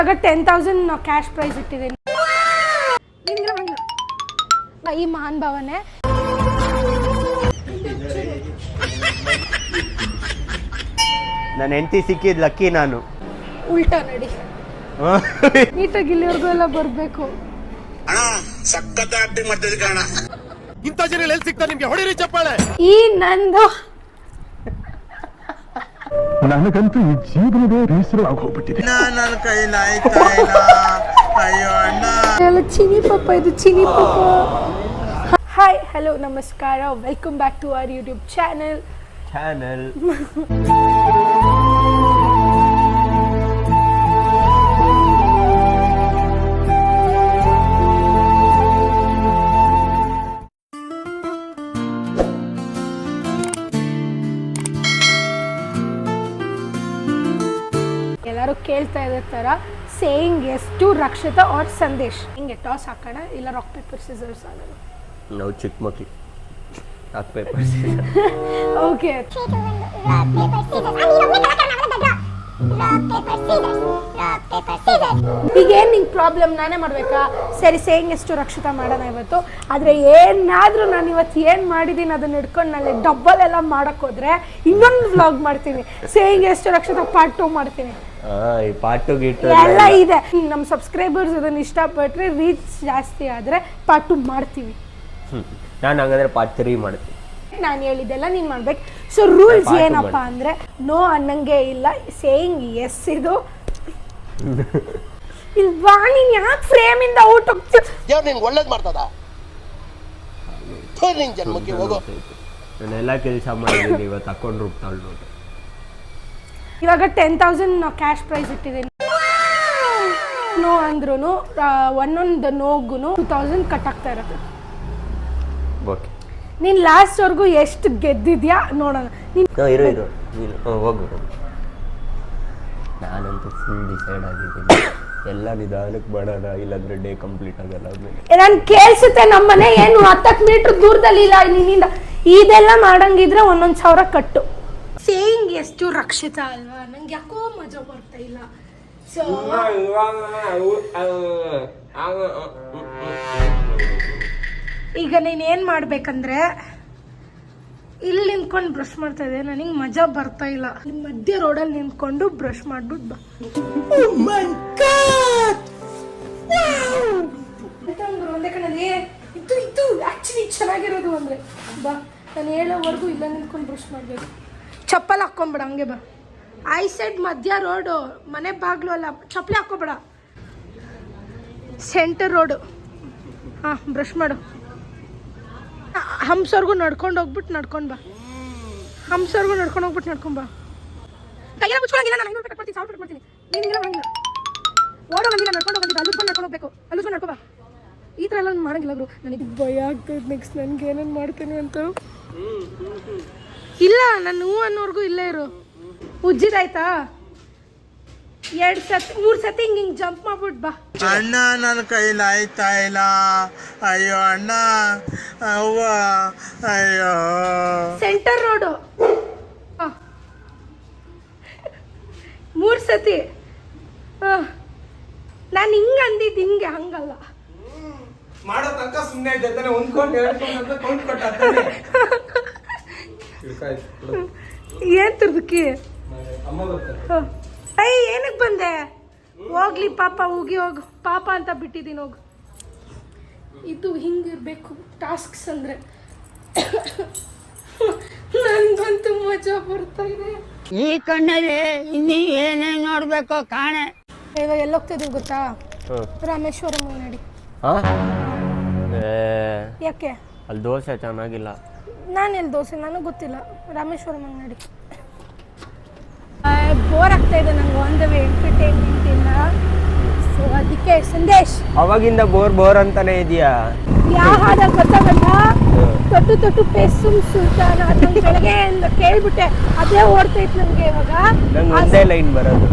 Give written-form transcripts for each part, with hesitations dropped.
ಇವಾಗ 10,000 cash prize ಇಟ್ಟಿದ್ದೀನಿ. ಈ ಮಹಾನ್ ಭಾವನೆ ನನ್ನ ಹೆಂಡತಿ ಸಿಕ್ಕಿದ್ ಲಕ್ಕಿ ನಾನು. ಉಲ್ಟಾ ನಡಿ ನೀಟಾಗಿ ಇಲ್ಲಿವರೆಗೂ ಎಲ್ಲ ಬರ್ಬೇಕು. ಸಖತ್ ಆಕ್ಟಿಂಗ್ ಮಾಡ್ತಿದ್ದೆ ಕಾರಣ ಇಂಥ ಜನ ಎಲ್ಲಿ ಸಿಗ್ತಾರೆ ನಿಮ್ಗೆ? ಹೊಡಿರಿ ಚಪ್ಪಾಳೆ. ಈ ನಂದು ನನಗಂತೂ ಈ ಜೀವನವೇ ಬೇಸರವಾಗಿ ಹೋಗ್ಬಿಟ್ಟಿದೆ. ನನ್ನ ಕೈಲಾಯ್ತಾ ಇಲ್ಲ. ಅಯ್ಯೋ ಅಣ್ಣ. ಎಲ್ಲ ಚಿನಿ ಪಾಪ, ಇದು ಚಿನಿ ಪಾಪ. ಹಾಯ್, ಹಲೋ, ನಮಸ್ಕಾರ, welcome back to our YouTube channel. ಎಲ್ಲರೂ ಕೇಳ್ತಾ ಇರೋ ಥರ ಸೇಯಿಂಗ್ ಎಷ್ಟು ರಕ್ಷಿತಾ ಆರ್ ಸಂದೇಶ್, ಹಿಂಗೆ ಟಾಸ್ ಹಾಕೋಣ ಇಲ್ಲ ರಾಕ್ ಪೇಪರ್ ಸಿಸರ್ಸ್ ಆಗೋಣ. ನಾವು ಚಿಕ್ಕ ಮಕ್ಳು ರಾಕ್ ಪೇಪರ್ ಓಕೆ. ಈಗೇನು ನಿಂಗೆ ಪ್ರಾಬ್ಲಮ್? ನಾನೇ ಮಾಡಬೇಕಾ? ಸರಿ, ಸೇಯಿಂಗ್ ಎಷ್ಟು ರಕ್ಷಿತಾ ಮಾಡೋಣ ಇವತ್ತು. ಆದರೆ ಏನಾದರೂ ನಾನು ಇವತ್ತು ಏನು ಮಾಡಿದ್ದೀನಿ ಅದನ್ನ ಹಿಡ್ಕೊಂಡು ನಾನು ಡಬ್ಬಲ್ ಎಲ್ಲ ಮಾಡೋಕ್ಕೆ ಹೋದರೆ ಇನ್ನೊಂದು ವ್ಲಾಗ್ ಮಾಡ್ತೀನಿ. ಸೇಯಿಂಗ್ ಎಷ್ಟು ರಕ್ಷಿತಾ ಪಾರ್ಟ್ 2 ಮಾಡ್ತೀನಿ. ಈ ಪಾಟು ಗೀಟು ಎಲ್ಲ ಇದೆ. ನಮ್ಮ ಸಬ್ಸ್ಕ್ರೈಬರ್ಸ್ ಅದನ್ನು ಇಷ್ಟಪಟ್ಟರೆ, ರೀಚ್ ಜಾಸ್ತಿ ಆದರೆ ಪಾರ್ಟ್ 2 ಮಾಡ್ತೀವಿ. ನಾನು ಹಂಗಂದ್ರೆ ಪಾರ್ಟ್ 3 ಮಾಡ್ತೀನಿ. ನಾನು ಹೇಳಿದ್ದೆಲ್ಲ ನೀನು ಮಾಡ್ಬೇಕು. ಸೊ ರೂಲ್ಸ್ ಏನಪ್ಪ ಅಂದರೆ, ನೋ ಅನ್ನಂಗೆ ಇಲ್ಲ, ಸೇಯಿಂಗ್ ಎಸ್ ಇದು. ಇಲ್ವಾ, ನೀನು ಯಾಕೆ ಫ್ರೇಮಿಂದ ಔಟ್ ಹೋಗ್ತೀವಿ? ದೇವ್ರು ನಿನ್ಗೆ ಒಳ್ಳೇದು ಮಾಡ್ತದ? ನಿನ್ ಜನ್ಮಕ್ಕೆ ಹೋಗೋ. ನಾನೆಲ್ಲ ಕೆಲಸ ಮಾಡಿದ್ದೀನಿ, ಇವತ್ತು ಹಾಕೊಂಡು ರುಬ್ತಾಳು ನೋಡಿ. ಇವಾಗ 10,000 ಕ್ಯಾಶ್ ಪ್ರೈಸ್ ಇಟ್ಟಿದ್ದೀನಿ. ನೋ ಅಂದ್ರೂ ಒಂದೊಂದು ನೋಗೂ 2,000 ಕಟ್ ಆಗ್ತಾ ಇರುತ್ತೆ. ಓಕೆ, ನೀನು ಲಾಸ್ಟ್ವರೆಗೂ ಎಷ್ಟು ಗೆದ್ದಿದ್ಯಾ ನೋಡೋಣ. ಇರು ನೀನು ಹೋಗು. ನಾನಂತೂ ಫುಲ್ ಡಿಸೈಡ್ ಆಗಿದ್ದೀನಿ, ಎಲ್ಲ ನಿಧಾನಕ್ಕೆ ಮಾಡೋಣ, ಇಲ್ಲಾಂದ್ರೆ ಡೇ ಕಂಪ್ಲೀಟ್ ಆಗಲ್ಲ. ಆದ್ಮೇಲೆ ನಾನು ಕೇಳಿಸುತ್ತೆ, ನಮ್ಮನೆ ಏನು 10 ಮೀಟ್ರ್ ದೂರದಲ್ಲಿ ಇಲ್ಲ ನಿನ್ನಿಂದ. ಇದೆಲ್ಲ ಮಾಡಂಗಿದ್ರೆ 1,000 ಕಟ್ಟು. ಸೇಯಿಂಗ್ ಎಷ್ಟು ರಕ್ಷಿತಾ ಅಲ್ವಾ? ನಂಗೆ ಯಾಕೋ ಮಜಾ ಬರ್ತಾ ಇಲ್ಲ. ಸೊ ಈಗ ನೀನೇನು ಮಾಡ್ಬೇಕಂದ್ರೆ, ಇಲ್ಲಿ ನಿಂತ್ಕೊಂಡು ಬ್ರಷ್ ಮಾಡ್ತಾ ಇದ್ದೆ, ನನಗೆ ಮಜಾ ಬರ್ತಾ ಇಲ್ಲ. ಇಲ್ಲಿ ಮಧ್ಯ ರೋಡಲ್ಲಿ ನಿಂತ್ಕೊಂಡು ಬ್ರಷ್ ಮಾಡ್ಬಿಟ್ಟು ಬಾ. ಒಂದೇ ಕಣ್ಣಲ್ಲಿ ಇದು ಆಕ್ಚುಲಿ ಚೆನ್ನಾಗಿರೋದು ಅಂದ್ರೆ ಬಾ. ನಾನು ಹೇಳೋವರೆಗೂ ಇಲ್ಲ ನಿಂತ್ಕೊಂಡು ಬ್ರಷ್ ಮಾಡಬೇಕು. ಚಪ್ಪಲ್ ಹಾಕ್ಕೊಂಬೇಡ, ಹಂಗೆ ಬಾ. ಐ ಸೈಡ್ ಮಧ್ಯ ರೋಡು, ಮನೆ ಬಾಗ್ಲು ಅಲ್ಲ, ಚಪ್ಪಲಿ ಹಾಕ್ಕೋಬೇಡ. Center road. ಹಾಂ, ಬ್ರಷ್ ಮಾಡು. ಹಂಸರ್ಗೂ ನಡ್ಕೊಂಡು ಹೋಗ್ಬಿಟ್ಟು ನಡ್ಕೊಂಡು ಬಾ. ಹಂಸರ್ಗೂ ನಡ್ಕೊಂಡು ಹೋಗ್ಬಿಟ್ಟು ನಡ್ಕೊಂಡು ಬಾ. ಕೈಯೆಲ್ಲ ಮುಚ್ಕೊಳಂಗಿಲ್ಲ. ನಾನು 500 ರೂಪಾಯಿ ಕಟ್ಕೊಡ್ತೀನಿ, 1,000 ರೂಪಾಯಿ ಕಟ್ಕೊಡ್ತೀನಿ. ನೀನಿಲ್ಲ ಮಾಡಂಗಿಲ್ಲ. ಓಡೋಗಂಗಿಲ್ಲ, ನಡ್ಕೊಂಡು ಹೋಗಂಗಿಲ್ಲ. ಅಲ್ಲಿಸ್ಕೊಂಡು ನಡ್ಕೊಂಡು ಹೋಗ್ಬೇಕು. ಅಲ್ಲಿಸ್ಕೊಂಡು ನಡ್ಕೊ ಬಾ. ಈ ಥರ ಎಲ್ಲ ಮಾಡಂಗಿಲ್ಲ ಗುರು. ನನಗೆ ಭಯ ಆಗ್ತದೆ ನೆಕ್ಸ್ಟ್ ನನಗೆ ಏನೇನು ಮಾಡ್ತೀನಿ ಅಂತ. ಇಲ್ಲ, ನಾನು ಹೂ ಅನ್ನೋರ್ಗೂ ಇಲ್ಲೇ ಇರು. ಉಜ್ಜಿದಾಯ್ತಾ? 2 ಸತಿ 3 ಸತಿ ಹಿಂಗೆ ಜಂಪ್ ಮಾಡ್ಬಿಟ್ಟು ಬಾ. ಅಣ್ಣ ನನ್ನ ಕೈಲಾಯ್ತಾ ಇಲ್ಲ. ಅಯ್ಯೋ ಅಣ್ಣ, ಅವ್ವ, ಅಯ್ಯೋ. ಸೆಂಟರ್ ರೋಡು 3 ಸತಿ. ನಾನು ಹಿಂಗೆ ಅಂದಿದ್ದು, ಹಿಂಗೆ ಹಂಗಲ್ಲ. ಮಾಡೋ ತನಕ ಸುಮ್ಮನೆ ಇದ್ದಾನೆ, ಹೊಂದ್ಕೊಂಡು ಹೇಳ್ಕೊಂಡು ಕೌಂಟ್ ಕೊಟ್ಟಾನೆ. ಏನ್ ತಿರ್ದಕ್ಕಿ ಅಮ್ಮ ಬರ್ತಾರೆ. ಅಯ್ಯ, ಏನಕ್ಕೆ ಬಂದೆ? ಹೋಗ್ಲಿ ಪಾಪ, ಹೋಗಿ ಹೋಗು. ಪಾಪ ಅಂತ ಬಿಟ್ಟಿದ್ದೀನಿ, ಹೋಗು. ಇದು ಹಿಂಗಿರ್ಬೇಕು ಟಾಸ್ಕ್ಸ್ ಅಂದರೆ. ನನಗಂತೂ ಮಜಾ ಬರ್ತಾ ಇದೆ. ಈ ಕಣ್ಣಲ್ಲಿ ಇನ್ನೀ ಏನೇನು ನೋಡ್ಬೇಕು ಕಾಣೆ. ಇವಾಗ ಎಲ್ಲಿ ಹೋಗ್ತಿದ್ದೀವಿ ಗೊತ್ತಾ? ರಾಮೇಶ್ವರಂ ನಡಿ. ಯಾಕೆ? ಅಲ್ಲಿ ದೋಸೆ ಚೆನ್ನಾಗಿಲ್ಲ. ನಾನು ಎಲ್ಲಿ ದೋಸೆ? ನನಗೆ ಗೊತ್ತಿಲ್ಲ. ರಾಮೇಶ್ವರಂ ನಡಿ. ಬೋರ್ ಆಗ್ತಾ ಇದೆ ನಂಗೆ, ಒಂದು ಎಂಟರ್ಟೈನ್ಮೆಂಟ್ ಇಲ್ಲ. ಸೊ ಅದಕ್ಕೆ ಸಂದೇಶ್, ಅವಾಗಿಂದ ಬೋರ್ ಅಂತಾನೆ ಇದೆಯಾ? ಯಾವ ಹಾಡಲ್ಲಿ ಗೊತ್ತಾಗಲ್ಲ. ತೊಟ್ಟು ತೊಟ್ಟು ಪೆಸುಮ್ ಸುಲ್ತಾನ, ನಂಗೆ ಬೆಳಗ್ಗೆಯಿಂದ ಕೇಳ್ಬಿಟ್ಟೆ, ಅದೇ ಓಡ್ತೈತೆ ನನಗೆ ಇವಾಗ. ನಂಗೆ ಒಂದೇ ಲೈನ್ ಬರೋದು.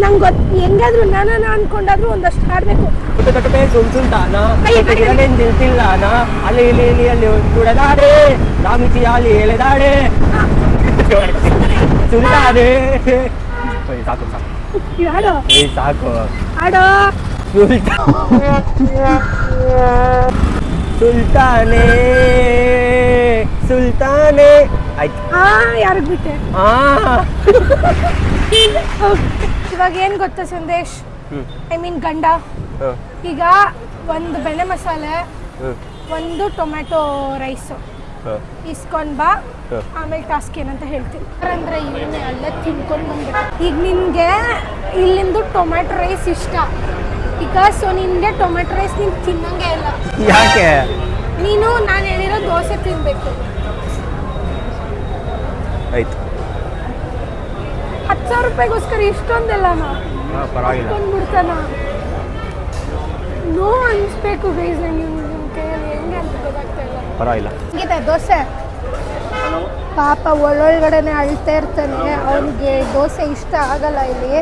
ನಂಗೆ ಹೆಂಗಾದ್ರು ನಾನು ಅನ್ಕೊಂಡಾದ್ರೂ ಒಂದಷ್ಟು ಹಾಡಬೇಕು. ಸುಲ್ತಾನ ನಿಲ್ತಿಲ್ಲ ಅಲ್ಲಿ ಇಲ್ಲಿ ಇಲ್ಲಿ ಅಲ್ಲಿ ಕುಡದಾಡೆ ರಾಮಿತಿ ಅಲ್ಲಿ ಎಳೆದಾಡೆ ಸುಲ್ತಾನೆ. ಸಾಕು ಸಾಕು. ಹಾಡು ಏ ಸಾಕು. ಹಾಡು. ಸುಲ್ತಾನೇ ಸುಲ್ತಾನೇ ಆಯ್ತು. ಯಾರಿಗೆ ಬಿಟ್ಟೆ? ಇವಾಗ ಏನು ಗೊತ್ತಾ ಸಂದೇಶ್, ಐ ಮೀನ್ ಗಂಡ, ಈಗ ಒಂದು ಬೆಣ್ಣೆ ಮಸಾಲೆ, ಒಂದು ಟೊಮ್ಯಾಟೊ ರೈಸು ಇಸ್ಕೊಂಡ್ ಬಾ, ಆಮೇಲೆ ಟಾಸ್ಕ್ ಏನಂತ ಹೇಳ್ತೀನಿ. ಅಂದ್ರೆ ಇವನ್ನೇ ಅಲ್ಲೇ ತಿನ್ಕೊಂಡು ಬಂದ್ಬಿಟ್ಟು, ಈಗ ನಿನಗೆ ಇಲ್ಲಿಂದು ಟೊಮ್ಯಾಟೊ ರೈಸ್ ಇಷ್ಟ ಈಗ, ಸೊ ನಿನಗೆ ಟೊಮ್ಯಾಟೊ ರೈಸ್ ನೀನು ತಿನ್ನಂಗೆ ಇಲ್ಲ. ಯಾಕೆ? ನೀನು ನಾನು ಹೇಳಿರೋ ದೋಸೆ ತಿನ್ಬೇಕು. ಆಯ್ತು. 10,000 ರೂಪಾಯಿಗೋಸ್ಕರ ಇಷ್ಟೊಂದೆಲ್ಲನಾ ಪರವಾಗಿಲ್ಲ. ಬಿಡ್ತಾನ? ನೋ ಅನ್ಸ್ಬೇಕು ಗೈಸ್, ನಂಗೆ ನಿಮ್ಮ ಕೈಯಲ್ಲಿ ಹೆಂಗೆ ಅಂತ ಗೊತ್ತಾಗ್ತಾ ಇಲ್ಲ. ಪರವಾಗಿಲ್ಲ. ಗೀತಾ ದೋಸೆ ಪಾಪ ಒಳ್ಳೊಳಗಡೆನೆ ಅಳ್ತಾ ಇರ್ತಾನೆ, ಅವನಿಗೆ ದೋಸೆ ಇಷ್ಟ ಆಗಲ್ಲ. ಇಲ್ಲಿ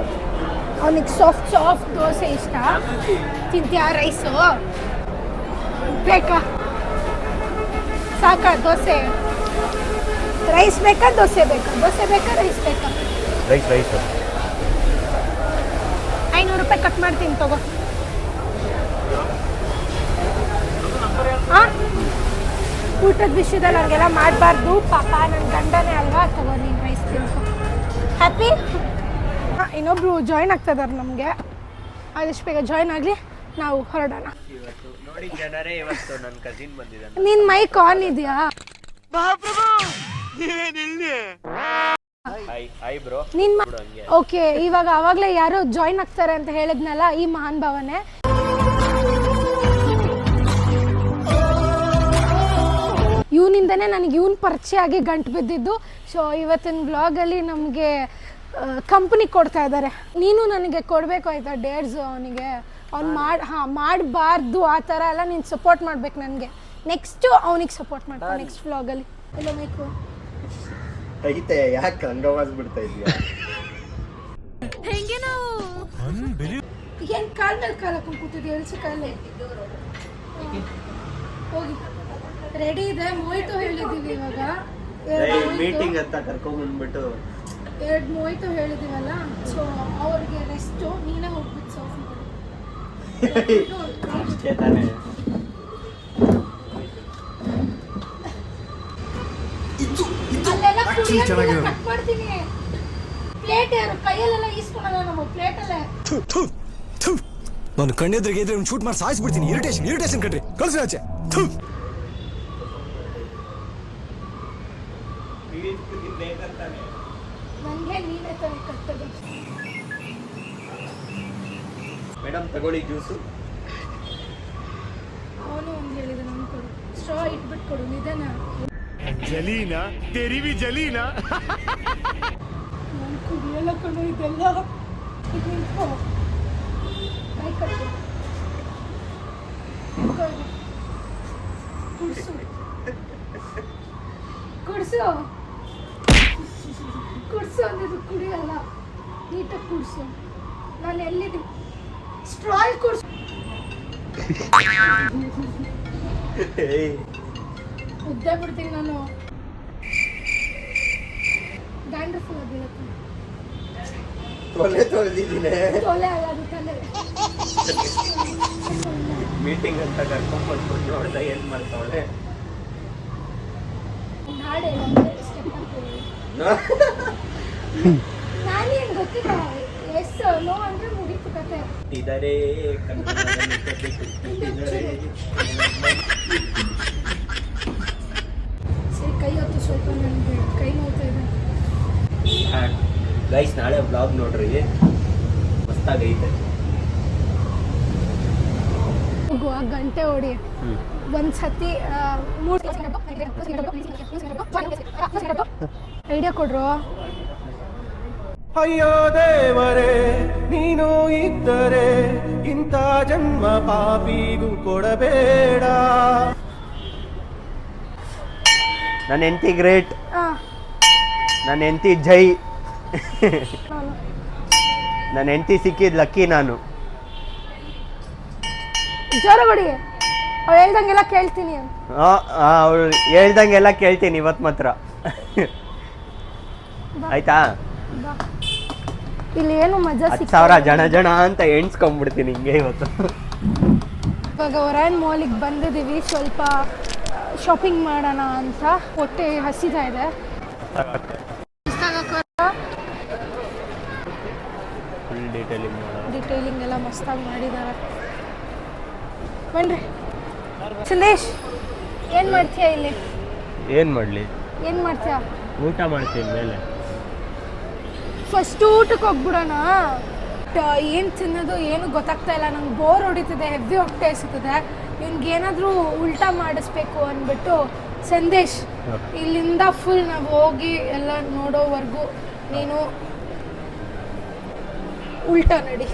ಅವನಿಗೆ ಸಾಫ್ಟ್ ದೋಸೆ ಇಷ್ಟ. ತಿಂತೀಯಾ ರೈಸು? ಬೇಕಾ? ಸಾಕಾ ದೋಸೆ? ರೈಸ್ ಬೇಕಾ ದೋಸೆ ಬೇಕಾ? ದೋಸೆ ಬೇಕಾ ರೈಸ್ ಬೇಕಾ? ರೈಸ್. 500 ರೂಪಾಯಿ ಕಟ್ ಮಾಡ್ತೀನಿ ತಗೋ. ಊಟದ ವಿಷಯದಲ್ಲಿ ಹಂಗೆಲ್ಲ ಮಾಡಬಾರ್ದು ಪಾಪ, ನನ್ನ ಗಂಡನೇ ಅಲ್ವಾ. ತಗೋ ನೀನು ರೈಸ್ ತಿನ್ಕೊ. ಹ್ಯಾಪಿ? ಇನ್ನೊಬ್ರು ಜಾಯ್ನ್ ಆಗ್ತಿದ್ದಾರೆ ನಮಗೆ, ಆದಷ್ಟು ಬೇಗ ಜಾಯ್ನ್ ಆಗಲಿ, ನಾವು ಹೊರಡೋಣ. ನೋಡಿ ಜನರೇ, ಇವತ್ತು ನನ್ನ ಕಸಿನ್ ಬಂದಿದ್ದಾನೆ. ನಿನ್ನ ಮೈಕ್ ಆನ್ ಇದೆಯಾ? Hi bro. ಓಕೆ, ಇವಾಗ ಅವಾಗಲೇ ಯಾರೋ ಜಾಯ್ನ್ ಆಗ್ತಾರೆ ಅಂತ ಹೇಳಿದ್ನಲ್ಲ, ಈ ಮಹಾನ್ ಭಾವನೆ. ಇವನಿಂದನೇ ನನಗೆ ಇವನ್ ಪರಿಚಯ ಆಗಿ ಗಂಟು ಬಿದ್ದಿದ್ದು. ಸೊ ಇವತ್ತಿನ ಬ್ಲಾಗಲ್ಲಿ ನಮಗೆ ಕಂಪ್ನಿ ಕೊಡ್ತಾ ಇದ್ದಾರೆ. ನೀನು ನನಗೆ ಕೊಡಬೇಕು ಆಯ್ತಾ ಡೇರ್ಸ್ ಅವನಿಗೆ. ಅವ್ನು ಮಾಡಬಾರ್ದು ಆ ಥರ ಎಲ್ಲ ನೀನು ಸಪೋರ್ಟ್ ಮಾಡ್ಬೇಕು ನನಗೆ. ನೆಕ್ಸ್ಟು ಅವನಿಗೆ ಸಪೋರ್ಟ್ ಮಾಡ್ಕೊ ನೆಕ್ಸ್ಟ್ ವ್ಲಾಗಲ್ಲಿ. ಎಲ್ಲ ಬೇಕು ಐತೆ, ಯಾಕೆ ಹಂಗವಾಜ್ ಬಿಡ್ತಾ ಇದೀಯ? ಹೆಂಗೆ ನಾವು ಏನು ಕಾಲ ಮೇಲೆ ಕಾಲ ಕೂತಿದ್ವಿ, ಎಲ್ಸು ಕಾಲೇ ಹೋಗಿ ರೆಡಿ ಇದೆ. ಮೊಯ್ತು ಹೇಳಿದ್ದೀವಿ ಇವಾಗ, ಮೀಟಿಂಗ್ ಅಂತ ಕರ್ಕೊಂಡ್ ಬಂದ್ಬಿಟ್ಟು 2 ಮೊಯ್ತು ಹೇಳಿದ್ದೀವಲ್ಲ. ಸೊ ಅವ್ರಿಗೆ ರೆಸ್ಟು, ನೀನೇ ಹೋಗ್ಬಿಟ್ಟು ಸರ್ವ್ ಮಾಡಿ. ಅಷ್ಟೇ ತಾನೇ. ಅಲ್ಲೆಲ್ಲ ಕಟ್ ಮಾಡ್ತೀನಿ. ಪ್ಲೇಟ್ ಯಾರು ಕೈಯಲ್ಲೆಲ್ಲ ಈಸ್ಕೊಳಲ್ಲ ನಮ್ಮ ಪ್ಲೇಟಲ್ಲೇ. ನಾನು ಕಣ್ಣೆದ್ರಿಗೆ ಇದ್ರೆ ಶೂಟ್ ಮಾಡಿ ಸಾಯಿಸ್ಬಿಡ್ತೀನಿ. ಇರಿಟೇಷನ್ ಕಣ್ರಿ, ಕಳ್ಸಿ ಆಚೆ. ನನಗೆ ನೀನೇ ತಾನೇ ಕಟ್ಟದು. ಮೇಡಮ್ ತಗೊಳ್ಳಿ ಜ್ಯೂಸು. ಅವನು ಒಂದು ಹೇಳಿದ ನಾನು ಕೊಡು, ಸ್ಟ್ರಾ ಇಟ್ಬಿಟ್ಟು ಕೊಡು ನಿಧಾನ. ಜಲೀನಾ ತೆರಿವಿ ಜಲೀನಾ. ನಾನು ಕುಡಿಯಲ್ಲ ಕಣೋ ಇದೆಲ್ಲ. ಇದು ನಿಂತ್ಕೋ, ಕೈ ಕಟ್ಟು, ಕುಡಿಸು ಅಂದಿದ್ದು ಕುಡಿಯಲ್ಲ, ನೀಟಾಗಿ ಕುಡಿಸು. ನಾನು ಎಲ್ಲಿದ್ದೀನಿ? ಸ್ಟ್ರಾಲ್ ಕುಡಿಸು. ಉದ್ದ ಬಿಡ್ತೀನಿ ನಾನು. ಡ್ಯಾಂಡ್ರಫ್ ಬೀಳುತ್ತೆ. ತೊಳೆದಿದ್ದೀನಿ. ತೊಲೆ ಅಲ್ಲ ಅದು ತಲೆ. ಮೀಟಿಂಗ್ ಅಂತ ಕರ್ಕೊಂಡ್ ಬಂದ್ಬಿಟ್ಟು ನೋಡ್ದೆ ಏನ್ ಮಾಡ್ತಾವಳೆ. ಹಾಡು ಸ್ಟೆಪ್ ಹಾಕ್ತೀನಿ. ನಾನೇನು ಗೊತ್ತಿಲ್ಲ. ಎಸ್ ನೋ ಅಂದ್ರೆ ಮುಗೀತು ಕತೆ. ಇದಾರೆ ಸರಿ, ಕೈ ಹೊತ್ತು ಸ್ವಲ್ಪ, ನನಗೆ ಕೈ ನೋಡ್ತಾ ಇದೆ. ಗೈಸ್, ನಾಳೆ ಬ್ಲಾಗ್ ನೋಡ್ರಿ, ಮಸ್ತಾಗೈತೆ. ಹೋಗುವ ಗಂಟೆ ಹೊಡಿ. ಒಂದ್ಸತಿ 3 ಐಡಿಯಾ ಕೊಡ್ರು. ಅಯ್ಯೋ ದೇವರೇ, ನೀನು ಇದ್ದರೆ ಇಂಥ ಜನ್ಮ ಪಾಪಿಗೂ ಕೊಡಬೇಡ. ನನ್ನ ಹೆಂಡತಿ ಗ್ರೇಟ್, ನನ್ನ ಹೆಂಡತಿ ಜೈ. ನನ್ನ ಹೆಂಡತಿ ಸಿಕ್ಕಿದ್ ಲಕ್ಕಿ ನಾನು. ಜೋರ ಕೊಡಿ. ಅವ್ಳು ಹೇಳ್ದಂಗೆಲ್ಲ ಕೇಳ್ತೀನಿ. ಅವಳು ಹೇಳ್ದಂಗೆಲ್ಲ ಕೇಳ್ತೀನಿ ಇವತ್ತು ಮಾತ್ರ. ಆಯ್ತಾ? ಇಲ್ಲಿ ಏನು ಮಜಾ 10,000 ಜನ ಜನ ಅಂತ ಎಣ್ಸ್ಕೊಂಡ್ಬಿಡ್ತೀನಿ ಹಿಂಗೆ ಇವತ್ತು. ಇವಾಗ ಒರಾಯನ್ ಮಾಲಿಗೆ ಬಂದಿದ್ದೀವಿ, ಸ್ವಲ್ಪ ಶಾಪಿಂಗ್ ಮಾಡೋಣ ಅಂತ. ಹೊಟ್ಟೆ ಹಸಿತಾ ಇದೆ. ಫುಲ್ ಡೀಟೇಲಿಂಗ್ ಎಲ್ಲ ಮಸ್ತಾಗಿ ಮಾಡಿದ್ದಾರೆ. ಬನ್ರಿ ಸಂದೇಶ್, ಏನು ಮಾಡ್ತೀಯ ಇಲ್ಲಿ? ಏನು ಮಾಡಲಿ? ಏನು ಮಾಡ್ತೀಯ? ಊಟ ಮಾಡ್ತೀನಿ ಮೇಲೆ. ಫಸ್ಟ್ ಊಟಕ್ಕೆ ಹೋಗ್ಬಿಡೋಣ. ಏನು ತಿನ್ನೋದು ಏನು ಗೊತ್ತಾಗ್ತಾ ಇಲ್ಲ, ನಂಗೆ ಬೋರ್ ಹೊಡಿತಿದೆ, ಹೆವಿ ಹೊಟ್ಟೆ ಹಸಿತದೆ. ಇವ್ನಿಗೆ ಏನಾದರೂ ಉಲ್ಟಾ ಮಾಡಿಸ್ಬೇಕು ಅಂದ್ಬಿಟ್ಟು ಸಂದೇಶ್ ಇಲ್ಲಿಂದ ಫುಲ್ ನಾವು ಹೋಗಿ ಎಲ್ಲ ನೋಡೋವರೆಗೂ ನೀನು ಉಲ್ಟಾ ನಡಿ.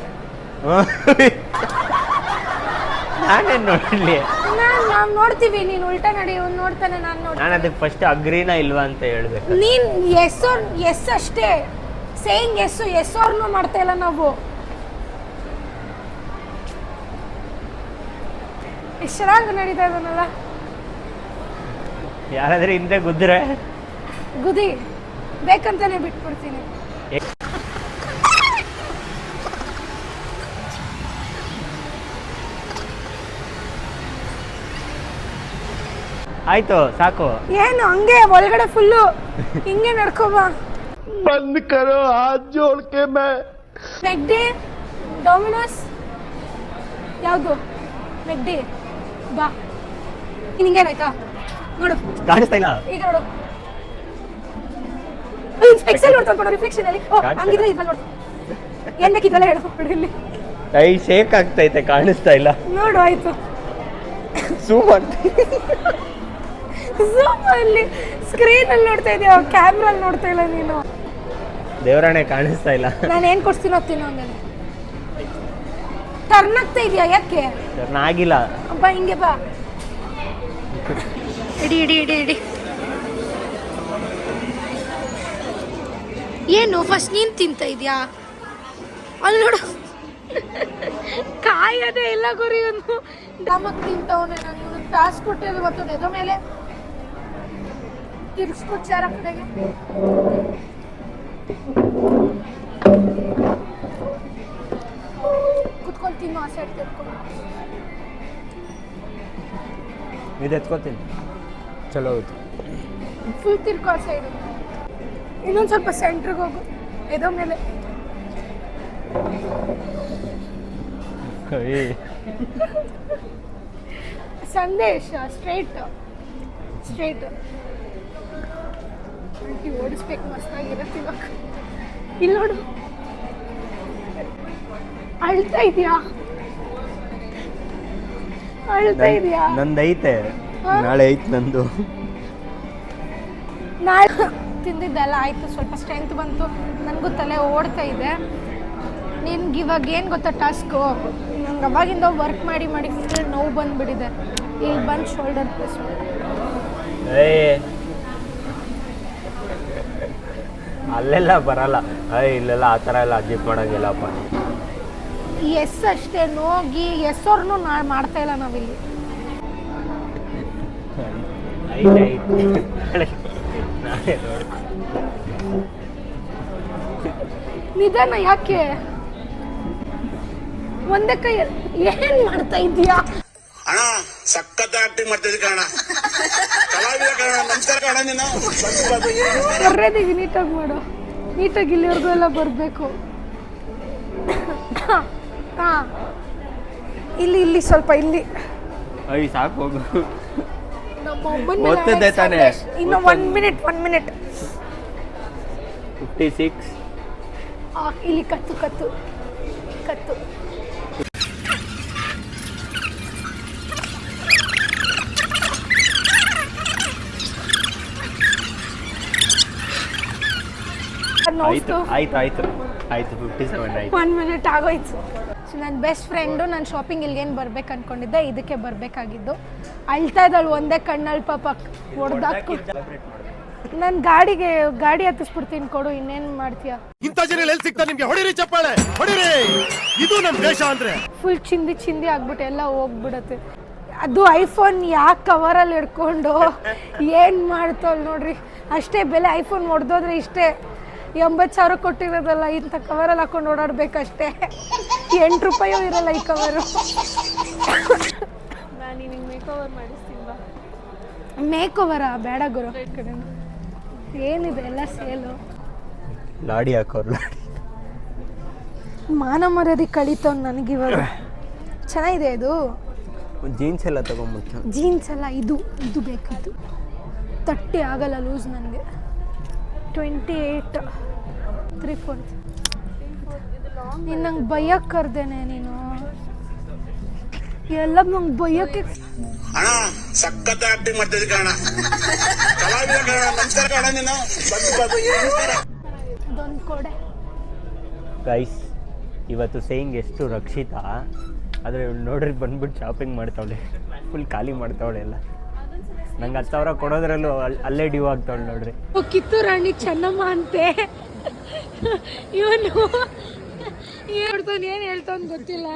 ನಾನೇನು ನೋಡಲಿ? ನಾವು ನೋಡ್ತೀವಿ, ನೀನು ಉಲ್ಟಾ ನಡಿ. ಇವ್ನು ನೋಡ್ತಾನೆ, ನಾನು ಅದಕ್ಕೆ ಫಸ್ಟ್ ಅಗ್ರಿನಾ ಇಲ್ವಾ ಅಂತ ಹೇಳ್ಬೇಕು. ನೀನು ಎಸ್ ಅಷ್ಟೇ, ಸೇಯಿಂಗ್ ಎಸ್ ಅವ್ರನ್ನೂ ಮಾಡ್ತಾ ಇಲ್ಲ ನಾವು. ಎಷ್ಟು ಚೆನ್ನಾಗಿ ನಡೀತಾ ಇದನ್ನಲ್ಲ. ಯಾರಾದ್ರೂ ಹಿಂದೆ ಗುದ್ರೆ ಗುದಿ ಬೇಕಂತಾನೆ ಬಿಟ್ಬಿಡ್ತೀನಿ. ಆಯ್ತು ಸಾಕು. ಏನು ಹಂಗೆ ಒಳಗಡೆ ಫುಲ್ಲು ಹಿಂಗೆ ನಡ್ಕೋಬಾ. ಬಂದ್ ಕರೋ ಹಾತ್ ಜೋಡ್ಕೆ ಮೇ. ಮೆಕ್ಡಿ, ಡೊಮಿನೋಸ್, ಯಾವುದು? ಮೆಕ್ಡಿ ಬಾ. ನಿಂಗೆ ಆಯ್ತಾ? ನೋಡು ಕಾಣಿಸ್ತಾ ಇಲ್ಲ ಈಗ. ನೋಡು ಸ್ಪೆಕ್ಸಲ್ ನೋಡ್ತಾ ರಿಫ್ಲೆಕ್ಷನ್ ಅಲ್ಲಿ. ಹಂಗಿದ್ರೆ ಇದ್ರಲ್ಲಿ ನೋಡು. ಏನ್ ಬೇಕಿದ್ರಲ್ಲ ಹೇಳು ಇಲ್ಲಿ. ಕೈ ಶೇಕ್ ಆಗ್ತೈತೆ, ಕಾಣಿಸ್ತಾ ಇಲ್ಲ. ನೋಡು ಆಯ್ತು. ಝೂಮ್ ಅಂತ ಝೂಮ್ ಅಲ್ಲಿ ಸ್ಕ್ರೀನ್ ಅಲ್ಲಿ ನೋಡ್ತಾ ಇದೀಯ, ಕ್ಯಾಮ್ರಾ ಅಲ್ಲಿ ನೋಡ್ತಾ ಇಲ್ಲ ನೀನು. ದೇವರಾಣೆ ಕಾಣಿಸ್ತಾ ಇಲ್ಲ. ನಾನು ಏನ್ ಕೊಡ್ತೀನೋ ತಿನ್ನೋ ಹಂಗಾರೆ. ಟರ್ನ್ ಆಗ್ತಾ ಇದೆಯಾ? ಯಾಕೆ ಆಗಿಲ್ಲ? ಬಾ ಹಿಂಗೆ ಬಾ. ಇಡಿ ಇಡಿ ಇಡಿ ಇಡಿ. ಏನು ಫಸ್ಟ್ ನೀನು ತಿಂತ ಇದೆಯಾ? ಅಲ್ಲಿ ನೋಡು, ಕಾಯದೇ ಇಲ್ಲ ಗುರಿ. ಒಂದು ನಮಗ್ ತಿಂತವನೆ. ನಾನು ಟಾಸ್ಕ್ ಕೊಟ್ಟಿರೋದು ಗೊತ್ತು. ಎದೋ ಮೇಲೆ ತಿರ್ಸ್ಕೊಟ್ ಚಾರ ಕಡೆಗೆ. ಕುತ್ಕೊಂಡು ತಿನ್ನು, ಆ ಸೈಡ್ ತಿರ್ಕೊಂಡು. ಇದು ಎತ್ಕೋತೀನಿ. ಚಲೋ ಹೋಯ್ತು. ಫುಲ್ ತಿರ್ಕೋ ಆ ಸೈಡು. ಇನ್ನೊಂದು ಸ್ವಲ್ಪ ಸೆಂಟ್ರಿಗೆ ಹೋಗು, ಎದೋ ಮೇಲೆ. ಸಂದೇಶ ಸ್ಟ್ರೈಟ್ ಸ್ಟ್ರೈಟ್ ಓಡಿಸ್ಬೇಕು. ಮಸ್ತಾಗಿರತ್ತೆ ಇವಾಗ. ಇಲ್ಲಿ ನೋಡು, ಅಳ್ತಾ ಇದೆಯಾ? ಅಳ್ತಾ ಇದೆಯಾ? ನಂದೈತೆ, ನಾಳೆ ಐತೆ ನಂದು. ನಾಳೆ ತಿಂದಿದ್ದೆಲ್ಲ ಆಯಿತು, ಸ್ವಲ್ಪ ಸ್ಟ್ರೆಂತ್ ಬಂತು. ನನಗೂ ತಲೆ ಓಡ್ತಾ ಇದೆ. ನಿನ್ಗೆ ಇವಾಗ ಏನು ಗೊತ್ತಾ ಟಾಸ್ಕು? ನಂಗೆ ಅವಾಗಿಂದ ವರ್ಕ್ ಮಾಡಿ ಮಾಡಿ ಫುಲ್ ನೋವು ಬಂದುಬಿಟ್ಟಿದೆ. ಇಲ್ಲಿ ಬಂದು ಶೋಲ್ಡರ್ ಪ್ರೆಸ್ ಮಾಡಿ. ಅಲ್ಲೆಲ್ಲ ಬರಲ್ಲ. ಇಲ್ಲೆಲ್ಲ ಆ ಥರ ಎಲ್ಲ ಅಡ್ಜಸ್ಟ್ ಮಾಡೋಂಗಿಲ್ಲಪ್ಪ. ಎಸ್ ಅಷ್ಟೇ, ನೋಗಿ ಎಸ್ ಅವ್ರನ್ನೂ ಮಾಡ್ತಾ ಇಲ್ಲ ನಾವಿಲ್ಲಿ. ನಿಧಾನ, ಯಾಕೆ ಒಂದೇ ಕೈ ಏನ್ ಮಾಡ್ತಾ ಇದೀಯಾ? ಅಣ್ಣ ಸಖತ್ ಆಕ್ಟಿಂಗ್ ಮಾಡ್ತಿದ್ದೆ ಕಣ. ಕಲಾವಿದ ಕಣ. ನಮಸ್ಕಾರ ಕಣ. ನೀನು ಬರ್ರೇದಿಗೆ ನೀಟಾಗಿ ಮಾಡು. ನೀಟಾಗಿ ಇಲ್ಲಿವರೆಗೂ ಎಲ್ಲ ಬರಬೇಕು. ಹಾ, ಇಲ್ಲಿ ಇಲ್ಲಿ ಸ್ವಲ್ಪ ಇಲ್ಲಿ. ಸಾಕು ಹೋಗು. ನಮ್ಮ ಒಬ್ಬನ ಗೊತ್ತಿದೆ ತಾನೆ. ಇನ್ನು 1 ಮಿನಿಟ್ 56. ಇಲ್ಲಿ ಕತ್ತು ಕತ್ತು ಕತ್ತು. ಆಯ್ತು ಆಯ್ತು ಆಯ್ತು ಆಯ್ತು 57 ಆಯ್ತು. 1 ಮಿನಿಟ್ ಆಗೋಯ್ತು. ಸೊ ನನ್ನ ಬೆಸ್ಟ್ ಫ್ರೆಂಡು ನಾನು ಶಾಪಿಂಗ್ ಇಲ್ಲಿಗೇನು ಬರ್ಬೇಕು ಅನ್ಕೊಂಡಿದ್ದೆ, ಇದಕ್ಕೆ ಬರಬೇಕಾಗಿದ್ದು. ಅಳ್ತಾ ಇದ್ದಳು ಒಂದೇ ಕಣ್ಣಲ್ಲಿ ಪಾಪ. ಹೊಡೆದಾಕು. ನಾನು ಗಾಡಿ ಹತ್ತಿಸ್ಬಿಡ್ತೀನಿ, ಕೊಡು. ಇನ್ನೇನು ಮಾಡ್ತೀಯಾ? ಇಂಥ ಜನ ಎಲ್ಲಿ ಸಿಗ್ತಾರೆ ನಿಮ್ಗೆ? ಹೊಡಿರಿ ಚಪ್ಪಾಳೆ, ಹೊಡಿರಿ. ಇದು ನಮ್ಮ ದೇಶ ಅಂದ್ರೆ. ಫುಲ್ ಚಿಂದಿ ಆಗ್ಬಿಟ್ಟು ಎಲ್ಲ ಹೋಗ್ಬಿಡತ್ತೆ. ಅದು ಐಫೋನ್ ಯಾಕೆ ಕವರಲ್ಲಿ ಹಿಡ್ಕೊಂಡು ಏನು ಮಾಡ್ತಾವಲ್ಲ ನೋಡ್ರಿ. ಅಷ್ಟೇ ಬೆಲೆ. ಐಫೋನ್ ಹೊಡೆದೋದ್ರೆ ಇಷ್ಟೇ. 80,000 ಕೊಟ್ಟಿರೋದಲ್ಲ, ಇಂಥ ಕವರಲ್ಲಿ ಹಾಕೊಂಡು ಓಡಾಡ್ಬೇಕಷ್ಟೇ. 8 ರೂಪಾಯೂ ಇರಲ್ಲ ಈ ಕವರು. ನಾನು ನಿನಗೆ ಮೇಕ್ ಓವರ್ ಮಾಡಿಸ್ತೀನಿ ಬಾ. ಮೇಕ್ ಓವರಾ? ಬೇಡ ಗುರು. ಏನಿದೆ ಎಲ್ಲ ಸೇಲು. ಲಾಡಿ ಹಾಕೋರು ಲಾಡಿ. ಮಾನ ಮರ್ಯಾದೆ ಕಳೀತವ್ ನನಗಿವಾಗ. ಚೆನ್ನಾಗಿದೆ ಇದು. ಜೀನ್ಸ್ ಎಲ್ಲ ತಗೊಂಬಿಟ್ಟು. ಜೀನ್ಸ್ ಎಲ್ಲ ಇದು ಬೇಕಿತ್ತು. 30 ಆಗಲ್ಲ ಲೂಸ್ ನನಗೆ. 28 3/4. ನೀನು ನಂಗೆ ಬೈಯಕ್ಕೆ ಕರ್ದೇನೆ ನೀನು. ಎಲ್ಲ ನಂಗೆ ಬೈಯಕ್ಕೆ. ಅಣ್ಣ ಸಖತ್ ಆಕ್ಟಿಂಗ್ ಮಾಡ್ತಿದ್ದೆ ಕಣ, ಕಲಾವಿದ ಕಣ. ನಮಸ್ಕಾರ ಕಣ, ನೀನು ಅದೊಂದು ಕೊಡೆ. ಗೈಸ್, ಇವತ್ತು ಸೇಯಿಂಗ್ ಎಷ್ಟು ರಕ್ಷಿತಾ, ಆದರೆ ನೋಡ್ರಿ ಬಂದ್ಬಿಟ್ಟು ಶಾಪಿಂಗ್ ಮಾಡ್ತಾವಳೆ, ಫುಲ್ ಖಾಲಿ ಮಾಡ್ತಾವಳೆ ಎಲ್ಲ. ನಂಗೆ 10,000 ಕೊಡೋದ್ರಲ್ಲೂ ಅಲ್ಲೇ ಡ್ಯೂ ಆಗ್ತಾವಳೆ ನೋಡ್ರಿ. ಕಿತ್ತೂರು ರಾಣಿ ಚೆನ್ನಮ್ಮ ಅಂತೆ ಇವನು. ಏನು ಹೇಳ್ತಾವ್ ಗೊತ್ತಿಲ್ಲ,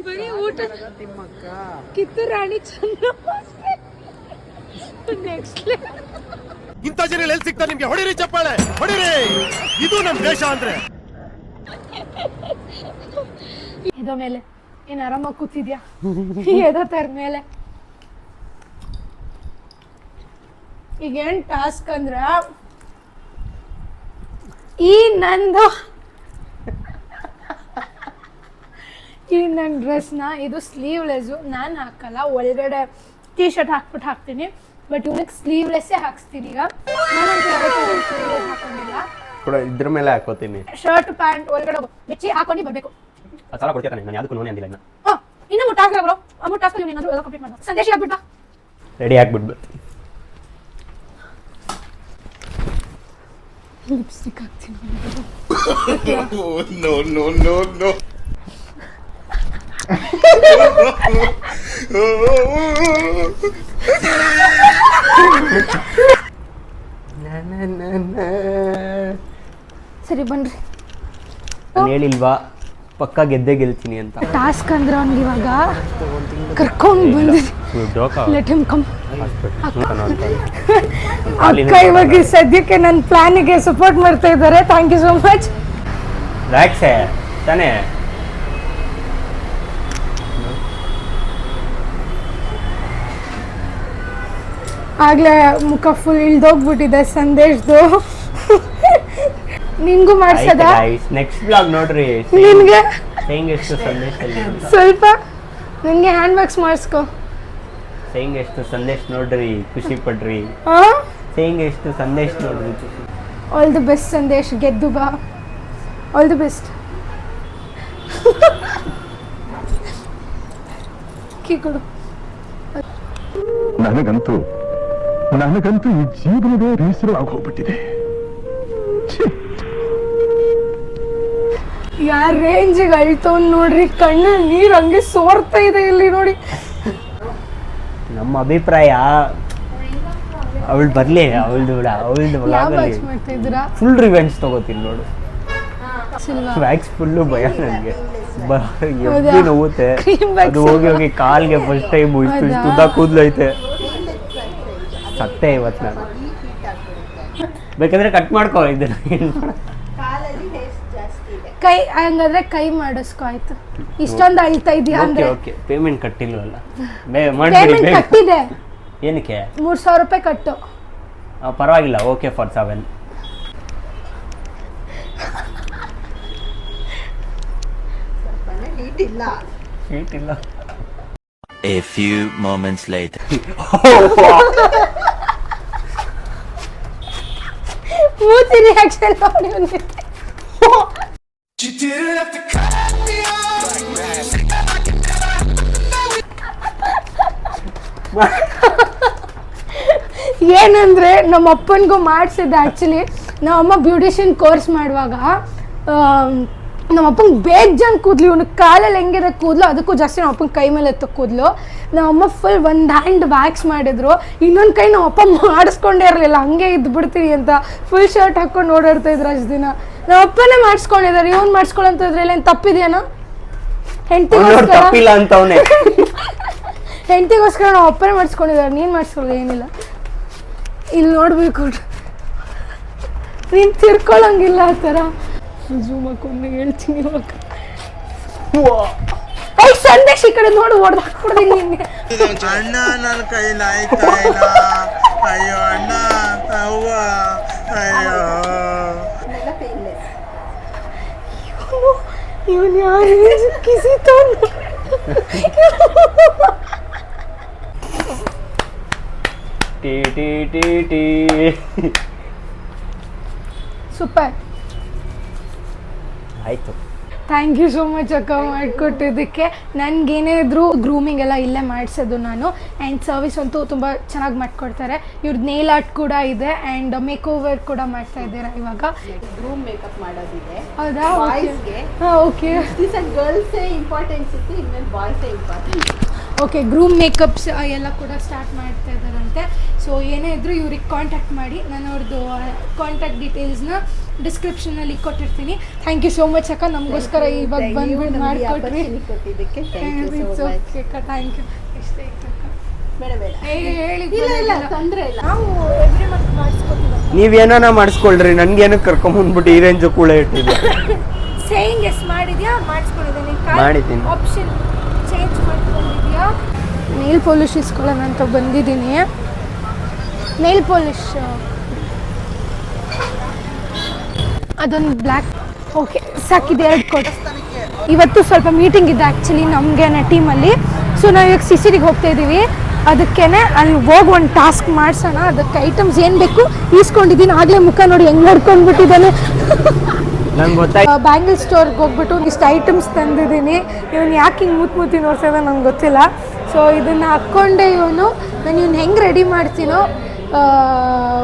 ಬರೀ ಊಟ. ಕಿತ್ತೂರು ರಾಣಿ ಚೆನ್ನಮ್ಮ ನೆಕ್ಸ್ಟ್. ಇಂಥ ಜನ ಎಲ್ಲಿ ಸಿಗ್ತಾರೆ ನಿಮ್ಗೆ? ಹೊಡಿರಿ ಚಪ್ಪಾಳೆ, ಹೊಡಿರಿ. ಇದು ನಮ್ ದೇಶ ಅಂದ್ರೆ. ಇದೋ ಮೇಲೆ ಏನ್ ಆರಾಮಾಗಿ ಕೂತಿದ್ಯಾ? ಎದೋ ತರ ಮೇಲೆ. ಈಗ ಏನ್ ಟಾಸ್ಕ್ ಅಂದ್ರ, ಈ ನನ್ನ ಡ್ರೆಸ್ನ, ಇದು ಸ್ಲೀವ್ಲೆಸ್ಸು, ನಾನು ಹಾಕಲ್ಲ. ಒಳಗಡೆ ಟೀ ಶರ್ಟ್ ಹಾಕ್ತೀನಿ, ಬಟ್ ಇವನಿಗೆ ಸ್ಲೀವ್ಲೆಸ್ಸೇ ಹಾಕ್ಸ್ತೀನಿ. ಈಗ ಹಾಕೊಂಡಿಲ್ಲ, ಇದ್ರ ಮೇಲೆ ಹಾಕೋತೀನಿ. ಶರ್ಟ್ ಪ್ಯಾಂಟ್ ಒಳಗಡೆ ಬೆಚ್ಚಿ ಹಾಕೊಂಡು ಬರಬೇಕು. ಸಾಲ ಕೊಡ್ತೀಯ ನಾನು ಯಾವುದಕ್ಕೂ ನೋನೇ ಅಂದಿಲ್ಲ ಇನ್ನು. ಇನ್ನು 3 ಟಾಸ್ಕ್ ಆಗ್ರೋ, 3 ಟಾಸ್ಕ್ ನೀವು ಏನಾದರೂ ಕಂಪ್ಲೀಟ್ ಮಾಡ್ಬೇಕು. ಸಂದೇಶ ಆಗ್ಬಿಡ್ಬಾ, ರೆಡಿ ಆಗ್ಬಿಡ್ಬು. ಲಿಪ್ಸ್ಟಿಕ್ ಹಾಕ್ತೀನಿ. ನೋ ಸರಿ ಬನ್ರಿ. ನಾನು ಹೇಳಿಲ್ವಾ ಪಕ್ಕ ಗೆದ್ದೇ ಗೆಲ್ತೀನಿ ಅಂತ. ಟಾಸ್ಕ್ ಅಂದ್ರೆ ಅವ್ನಿಗೆ ಇವಾಗ ಕರ್ಕೊಂಡು ಬಂದಿದ್ದೆ. Let him come. ಅಕ್ಕ ಇವಾಗ ಸದ್ಯಕ್ಕೆ ನನ್ನ ಪ್ಲಾನಿಗೆ ಸಪೋರ್ಟ್ ಮಾಡ್ತಾ ಇದ್ದಾರೆ. Thank you so much. ರಾಕ್ಸೆ ತಾನೇ. ಆಗ್ಲೇ ಮುಖ ಫುಲ್ ಇಳ್ದೋಗ್ಬಿಟ್ಟಿದೆ ಸಂದೇಶ್ದು. ನಿಂಗೂ ಮಾಡ್ಸದ? ನೆಕ್ಸ್ಟ್ ಬ್ಲಾಗ್ ನೋಡ್ರಿ. ನಿನ್ಗೆ ಸೇಯಿಂಗ್ ಎಷ್ಟು ಸಂದೇಶ ಸ್ವಲ್ಪ ನನಗೆ ಹ್ಯಾಂಡ್ ಬ್ಯಾಗ್ಸ್ ಮಾಡಿಸ್ಕೊ. ಸೇಯಿಂಗ್ ಎಷ್ಟು ಸಂದೇಶ ನೋಡ್ರಿ, ಖುಷಿ ಪಡ್ರಿ. ಸೇಯಿಂಗ್ ಎಷ್ಟು ಸಂದೇಶ ನೋಡ್ರಿ, ಖುಷಿ. ಆಲ್ ದಿ ಬೆಸ್ಟ್ ಸಂದೇಶ್, ಗೆದ್ದು ಬಾ. All the best. ಕೀ ಕೊಡು. ನನಗಂತೂ ಈ ಜೀವನವೇ ಬೇಸರ ಆಗೋಗ್ಬಿಟ್ಟಿದೆ. ಯಾರ ರೇಂಜಿಗೆ ಅಳ್ತವ್ ನೋಡ್ರಿ, ಕಣ್ಣು ನೀರು ಹಂಗೆ ಸೋರ್ತಾ ಇದೆ ಇಲ್ಲಿ ನೋಡಿ. ನಮ್ಮ ಅಭಿಪ್ರಾಯ ಅವಳು ಬರ್ಲಿ, ಅವಳ್ದು ಮಾಡ್ತಾ ಇದ್ದೀರಾ? ಫುಲ್ ರಿವೆಂಜ್ ತಗೋತೀನಿ ನೋಡು. ವ್ಯಾಕ್ಸ್ ಫುಲ್ಲು ಭಯ ನನಗೆ, ಎಬ್ಬಿ ನೋವುತ್ತೆ. ಅದು ಹೋಗಿ ಕಾಲ್ಗೆ ಫಸ್ಟ್ ಟೈಮ್ ಇಷ್ಟು ಉದ್ದ ಕೂದಲೈತೆ. ಸತ್ತೆ ಇವತ್ತು ನಾನು. ಬೇಕಾದ್ರೆ ಕಟ್ ಮಾಡ್ಕೋ ಇದನ್ನ. ಕೈ ಹಂಗಾದ್ರೆ ಕೈ ಮಾಡಿಸ್ಕೊ ಆಯ್ತು. ಇಷ್ಟೊಂದು ಅಳ್ತಾ ಇದೆಯಾ ಅಂದ್ರೆ ಓಕೆ. ಪೇಮೆಂಟ್ ಕಟ್ಟಿಲ್ವಲ್ಲ? ಪೇಮೆಂಟ್ ಕಟ್ಟಿದೆ. ಏನಕ್ಕೆ? 3,000 ರೂಪಾಯಿ ಕಟ್ಟು. ಪರವಾಗಿಲ್ಲ, ಓಕೆ ಫಾರ್ 7. ಹೀಟ್ ಇಲ್ಲ. A few moments later. ಮೂತಿ ರಿಯಾಕ್ಷನ್ ನೋಡಿ ಅವನಿಗೆ. ಏನಂದ್ರೆ ನಮ್ಮ ಅಪ್ಪನಿಗೂ ಮಾಡಿಸಿದ್ದೆ. ಆ್ಯಕ್ಚುಲಿ ನಮ್ಮಮ್ಮ ಬ್ಯೂಟಿಷಿಯನ್ ಕೋರ್ಸ್ ಮಾಡುವಾಗ ನಮ್ಮಪ್ಪಂಗೆ ಬೇಜಾನ್ ಕೂದಲು, ಇವನಿಗೆ ಕಾಲಲ್ಲಿ ಹೆಂಗಿದೆ ಕೂದಲು, ಅದಕ್ಕೂ ಜಾಸ್ತಿ ನಮ್ಮಪ್ಪನ ಕೈ ಮೇಲೆ ಎತ್ತೋ ಕೂದಲು. ನಮ್ಮಮ್ಮ ಫುಲ್ ಒಂದು ಹ್ಯಾಂಡ್ ವ್ಯಾಕ್ಸ್ ಮಾಡಿದ್ರು, ಇನ್ನೊಂದು ಕೈ ನಮ್ಮಪ್ಪ ಮಾಡಿಸ್ಕೊಂಡೇ ಇರಲಿಲ್ಲ, ಹಂಗೆ ಇದ್ದು ಬಿಡ್ತೀವಿ ಅಂತ ಫುಲ್ ಶರ್ಟ್ ಹಾಕ್ಕೊಂಡು ಓಡಾಡ್ತಾ ಇದ್ರು ಅಷ್ಟು ದಿನ. ನಮ್ಮಪ್ಪನೇ ಮಾಡಿಸ್ಕೊಂಡಿದ್ದಾರೆ, ಇವ್ನು ಮಾಡಿಸ್ಕೊಳ್ಳೋಂತ ಇದ್ರಲ್ಲಿ ಏನು ತಪ್ಪಿದೆಯೇನೋ? ಹೆಂಡತಿಗೋಸ್ಕರ ನಾವು ಅಪ್ಪನೇ ಮಾಡಿಸ್ಕೊಂಡಿದ್ದಾರೆ, ನೀನು ಮಾಡಿಸ್ಕೊಳ್ಳೋದು ಏನಿಲ್ಲ. ಇಲ್ಲಿ ನೋಡ್ಬೇಕು ನೀನು ತಿರ್ಕೊಳ್ಳೋಂಗಿಲ್ಲ ಆ ಥರ ಝೂಮ್ ಹಾಕೊಂಡು ಹೇಳ್ತೀನಿ ಇವಾಗ. ಐ ಸಂದೇಶ್ ಈ ಕಡೆ ನೋಡು ಹೊಡೆದು ಹಾಕ್ಬಿಡ್ತೀನಿ ನಿನ್ಗೆ. ಅಣ್ಣ ನನ್ನ ಕೈಲಿ ಆಯ್ತಾ ಇಲ್ಲ. ಅಯ್ಯೋ ಅಣ್ಣ ಅವ್ವ ಅಯ್ಯೋ. ಇವನು ಯಾರು ಕಿಸಿತವನು. Tea tea tea tea. Super. ಆಯ್ತು. ಥ್ಯಾಂಕ್ ಯು ಸೋ ಮಚ್ ಅಕ್ಕ ಮಾಡಿಕೊಟ್ಟಿದ್ದಕ್ಕೆ. ನನಗೇನೇ ಇದ್ರೂ ಗ್ರೂಮಿಂಗ್ ಎಲ್ಲ ಇಲ್ಲೇ ಮಾಡಿಸೋದು ನಾನು. ಆ್ಯಂಡ್ ಸರ್ವಿಸ್ ಅಂತೂ ತುಂಬ ಚೆನ್ನಾಗಿ ಮಾಡಿಕೊಡ್ತಾರೆ. ಇವ್ರದ್ದು ನೇಲ್ ಆರ್ಟ್ ಕೂಡ ಇದೆ ಆ್ಯಂಡ್ ಮೇಕ್ ಓವರ್ ಕೂಡ ಮಾಡ್ತಾ ಇದ್ದೀರಾ ಇವಾಗ. ಗ್ರೂಮ್ ಮೇಕಪ್ ಮಾಡೋದಿದೆ. ಹೌದಾ? ಬಾಯ್ಸ್ಗೆ. ಹಾಂ ಓಕೆ. ಗರ್ಲ್ಸೇ ಇಂಪಾರ್ಟೆನ್ಸ್ ಇತ್ತು, ಇನ್ಮೇಲೆ ಬಾಯ್ಸೇ ಇಂಪಾರ್ಟೆಂಟ್. ಓಕೆ, ಗ್ರೂಮ್ ಮೇಕಪ್ಸ್ ಎಲ್ಲ ಕೂಡ ಸ್ಟಾರ್ಟ್ ಮಾಡ್ತಾ ಇದ್ದಾರಂತೆ. ಸೊ ಏನೇ ಇದ್ದರೂ ಇವ್ರಿಗೆ ಕಾಂಟ್ಯಾಕ್ಟ್ ಮಾಡಿ. ನಾನು ಅವ್ರದ್ದು ಕಾಂಟ್ಯಾಕ್ಟ್ ಡೀಟೇಲ್ಸ್ನ ಡಿಸ್ಕ್ರಿಪ್ಷನಲ್ಲಿ ಕೊಟ್ಟಿರ್ತೀನಿ. ಥ್ಯಾಂಕ್ ಯು ಸೋ ಮಚ್ ಅಕ್ಕ, ನಮಗೋಸ್ಕರ ಇವಾಗ ಬಂದ್ಬಿಟ್ಟು ಮಾಡಿಕೊಟ್ರಿ. ಕೊಟ್ಟಿದ್ದಕ್ಕೆ ಥ್ಯಾಂಕ್ ಯು. ಎಷ್ಟೇ ಇಲ್ಲ ತೊಂದರೆ ಇಲ್ಲ. ನಾವು ಎವ್ರಿ ಮಂತ್ ಮಾಡಿಸ್ಕೊತೀವಿ. ನೀವೇನ ಮಾಡಿಸ್ಕೊಳ್ರಿ, ನನ್ಗೇನಕ್ಕೆ ಕರ್ಕೊಂಬಂದ್ಬಿಟ್ಟು ಈ ರೇಂಜ್ ಕೂಡ ಇಟ್ಟಿದ್ದೆ. ಸೇಯಿಂಗ್ ಎಸ್ ಮಾಡಿದ್ಯಾ? ಮಾಡಿಸ್ಕೊಂಡಿದ್ದೀನಿ. ಮಾಡಿದ್ದೀನಿ. ಆಪ್ಷನ್ ಚೇಂಜ್ ಮಾಡ್ಕೊಂಡಿದ್ಯಾ? ನೇಲ್ ಪಾಲಿಶ್ ಇಸ್ಕೊಳ್ಳೋಣ ಅಂತ ಬಂದಿದ್ದೀನಿ. ನೇಲ್ ಪಾಲಿಶ್ ಅದೊಂದು ಬ್ಲ್ಯಾಕ್. ಓಕೆ ಸಾಕಿದೆ, 2 ಕೊಟ್ಟು. ಇವತ್ತು ಸ್ವಲ್ಪ ಮೀಟಿಂಗ್ ಇದೆ ಆ್ಯಕ್ಚುಲಿ ನಮಗೆ ಟೀಮಲ್ಲಿ. ಸೊ ನಾವು ಇವಾಗ ಸಿಸಿರಿಗೆ ಹೋಗ್ತಾ ಇದ್ದೀವಿ. ಅದಕ್ಕೇ ಅಲ್ಲಿ ಹೋಗಿ ಒಂದು ಟಾಸ್ಕ್ ಮಾಡಿಸೋಣ. ಅದಕ್ಕೆ ಐಟಮ್ಸ್ ಏನು ಬೇಕು ಈಸ್ಕೊಂಡಿದ್ದೀನಿ. ಆಗಲೇ ಮುಖ ನೋಡಿ ಹೆಂಗೆ ನೋಡ್ಕೊಂಡ್ಬಿಟ್ಟಿದ್ದಾನೆ. ನಂಗೆ ಗೊತ್ತಾಯ್ತು. ಬ್ಯಾಂಗಲ್ ಸ್ಟೋರ್ಗೆ ಹೋಗ್ಬಿಟ್ಟು ಇಷ್ಟು ಐಟಮ್ಸ್ ತಂದಿದ್ದೀನಿ. ಇವನು ಯಾಕೆ ಹಿಂಗೆ ಮೂತಿ ನೋಡ್ಸೋದ ನಂಗೆ ಗೊತ್ತಿಲ್ಲ. ಸೊ ಇದನ್ನು ಹಾಕ್ಕೊಂಡೆ ನಾನು ಇವ್ನು ಹೆಂಗೆ ರೆಡಿ ಮಾಡ್ತೀನೋ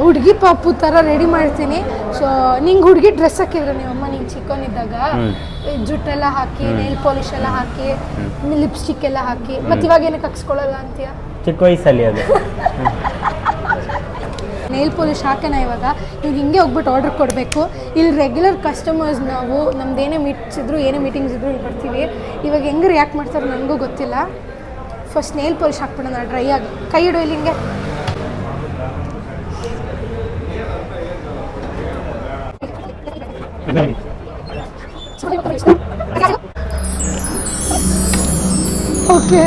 ಹುಡುಗಿ ಪಾಪು ಥರ ರೆಡಿ ಮಾಡ್ತೀನಿ. ಸೊ ನಿಂಗೆ ಹುಡುಗಿ ಡ್ರೆಸ್ ಹಾಕಿದ್ರೆ ನೀವಮ್ಮ ನಿಂಗೆ ಚಿಕ್ಕವನಿದ್ದಾಗ ಜುಟ್ಟೆಲ್ಲ ಹಾಕಿ ನೇಲ್ ಪಾಲಿಶ್ ಎಲ್ಲ ಹಾಕಿ ಲಿಪ್ಸ್ಟಿಕ್ ಎಲ್ಲ ಹಾಕಿ, ಮತ್ತು ಇವಾಗ ಏನಕ್ಕೆ ಹಾಕ್ಸ್ಕೊಳ್ಳಲ್ಲ ಅಂತೀಯ? ಚಿಕ್ಕ ವಯಸ್ಸಲ್ಲಿ ಅದು ನೇಲ್ ಪಾಲಿಶ್ ಹಾಕೋಣ ಇವಾಗ. ಇವ್ರು ಹಿಂಗೆ ಹೋಗ್ಬಿಟ್ಟು ಆರ್ಡ್ರ್ ಕೊಡಬೇಕು. ಇಲ್ಲಿ ರೆಗ್ಯುಲರ್ ಕಸ್ಟಮರ್ಸ್ ನಾವು, ನಮ್ದೇನೇ ಮೀಟ್ಸ್ ಇದ್ರು ಏನೇ ಮೀಟಿಂಗ್ಸ್ ಇದ್ರು ಇಲ್ಲಿ ಬರ್ತೀವಿ. ಇವಾಗ ಹೆಂಗೆ ರಿಯಾಕ್ಟ್ ಮಾಡ್ತಾರೆ ನನಗೂ ಗೊತ್ತಿಲ್ಲ. ಫಸ್ಟ್ ನೇಲ್ ಪಾಲಿಶ್ ಹಾಕ್ಬಿಡೋಣ ಡ್ರೈ ಆಗಿ. ಕೈ ಇಡು ಇಲ್ಲಿ ಹಿಂಗೆ. ಓಕೆ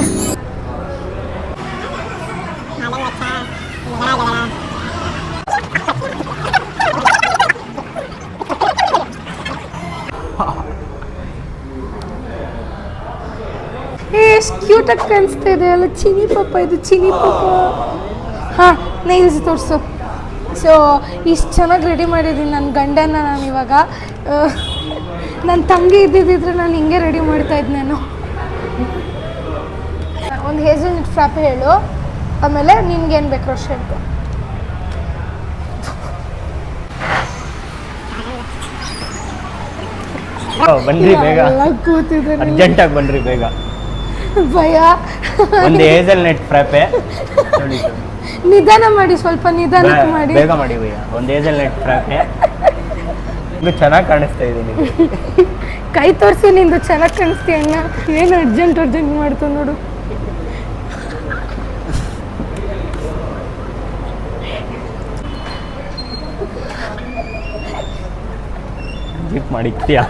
ಎಷ್ಟು ಕ್ಯೂಟಾಗಿ ಕಾಣಿಸ್ತಾ ಇದೆ ಅಲ್ಲ. ಚಿನಿ ಪಾಪ ಇದು, ಚಿನಿ ಪಾಪ. ಹಾಂ ನೈಲ್ಸ್ ತೋರಿಸು. ಸೊ ಇಷ್ಟು ಚೆನ್ನಾಗಿ ರೆಡಿ ಮಾಡಿದ್ದೀನಿ ನನ್ನ ಗಂಡನ. ನಾನು ಇವಾಗ ನನ್ನ ತಂಗಿ ಇದ್ದಿದ್ದಿದ್ರೆ ನಾನು ಹಿಂಗೆ ರೆಡಿ ಮಾಡ್ತಾಯಿದ್ದೆ. ನಾನು ಒಂದು ಹೇಸಲ್ನಟ್ ಫ್ರಾಪ್ ಹೇಳು, ಆಮೇಲೆ ನಿನ್ಗೇನು ಬೇಕು ರೋಷ್ ಹೇಳ್ಕೊ. ಬನ್ರಿ ಬೇಗ, ಕೂತಿದ್ದೀನಿ. ಅರ್ಜೆಂಟಾಗಿ ಬನ್ರಿ ಬೇಗ. ಭಯ. ಒಂದು ಹೇಸಲ್ನಟ್ ಫ್ರಾಪೆ ನಿಧಾನ ಮಾಡಿ, ಸ್ವಲ್ಪ ನಿಧಾನಕ್ಕೆ ಮಾಡಿ. ಬೇಗ ಮಾಡಿ ಭಯ್ಯ. ಒಂದು ಹೇಸಲ್ನಟ್ ಫ್ರಾಪೆ. ಇದು ಚೆನ್ನಾಗಿ ಕಾಣಿಸ್ತಾ ಇದ್ದೀನಿ. ಕೈ ತೋರಿಸಿ, ನಿಂದು ಚೆನ್ನಾಗಿ ಕಾಣಿಸ್ತೀಯ ಅಣ್ಣ. ಏನು ಅರ್ಜೆಂಟ್ ಮಾಡ್ತು ನೋಡು. ಜಿಪ್ ಮಾಡಿಕ್ತೀಯಾ?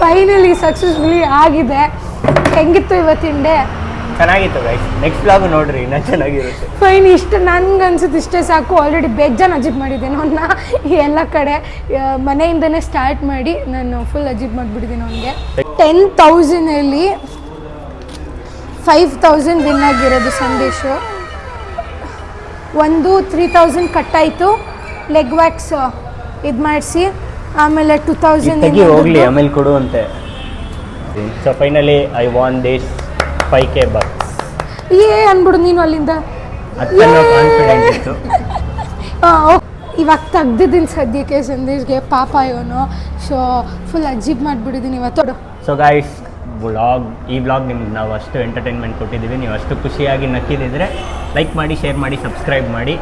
ಫೈನಲಿ ಸಕ್ಸಸ್ಫುಲಿ ಆಗಿದೆ. ಹೆಂಗಿತ್ತು ಇವತ್ತಿನ ಡೇ? ಚೆನ್ನಾಗಿತ್ತು ಗೈಸ್. ನೆಕ್ಸ್ಟ್ ವ್ಲಾಗ್ ನೋಡ್ರಿ, ಇನ್ನೂ ಚೆನ್ನಾಗಿರುತ್ತೆ. ಫೈನ್. ಇಷ್ಟು ನನ್ಗೆ ಅನ್ಸುತ್ತೆ ಇಷ್ಟೇ ಸಾಕು. ಆಲ್ರೆಡಿ ಬೇಜಾನ್ ಅಜೀಬ್ ಮಾಡಿದ್ದೀನಿ ಅವನ್ನ ಎಲ್ಲ ಕಡೆ. ಮನೆಯಿಂದನೇ ಸ್ಟಾರ್ಟ್ ಮಾಡಿ ನಾನು ಫುಲ್ ಅಜೀಬ್ ಮಾಡಿಬಿಟ್ಟಿದ್ದೀನಿ ಅವನಿಗೆ. 10,000ಅಲ್ಲಿ 5,000 ವಿನ್ ಆಗಿರೋದು ಸಂದೇಶು. ಒಂದು 3,000 ಕಟ್ಟಾಯಿತು ಲೆಗ್ ವ್ಯಾಕ್ಸ್ ಇದು ಮಾಡಿಸಿ. ಆಮೇಲೆ 2,000 ಹೋಗ್ಲಿ, ಆಮೇಲೆ ಕೊಡು ಅಂತೆ. So finally I von this 5K bucks. ಅನ್ಬಿಡು ನೀನು ಅಲ್ಲಿಂದ. ಕಾನ್ಫಿಡೆಂಟ್ ಇತ್ತು. ಇವಾಗ ತೆಗ್ದಿದ್ದೀನಿ ಸದ್ಯಕ್ಕೆ ಸಂದೇಶ್ಗೆ. ಪಾಪ ಇವನು. ಸೊ ಫುಲ್ ಅಜೀಬ್ ಮಾಡಿಬಿಟ್ಟಿದ್ದೀನಿ ಇವತ್ತು. ಸೊ ಗೈಸ್, ಈ ವ್ಲಾಗ್ ನಿಮ್ಗೆ ನಾವು ಅಷ್ಟು ಎಂಟರ್ಟೈನ್ಮೆಂಟ್ ಕೊಟ್ಟಿದ್ದೀವಿ. ನೀವು ಅಷ್ಟು ಖುಷಿಯಾಗಿ ನಕ್ಕಿದ್ರೆ ಲೈಕ್ ಮಾಡಿ, ಶೇರ್ ಮಾಡಿ, ಸಬ್ಸ್ಕ್ರೈಬ್ ಮಾಡಿ,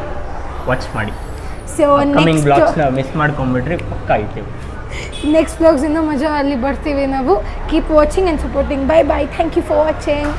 ವಾಚ್ ಮಾಡಿ. ಸೊ ಕಮಿಂಗ್ ಬ್ಲಾಗ್ಸ್ನ ಮಿಸ್ ಮಾಡ್ಕೊಂಬಿಟ್ರಿ ಪಕ್ಕ ಐತೀವಿ. ನೆಕ್ಸ್ಟ್ ಬ್ಲಾಗ್ಸಿಂದ ಮಜಾ ಅಲ್ಲಿ ಬರ್ತೀವಿ ನಾವು. Keep watching and supporting. Bye bye. Thank you for watching.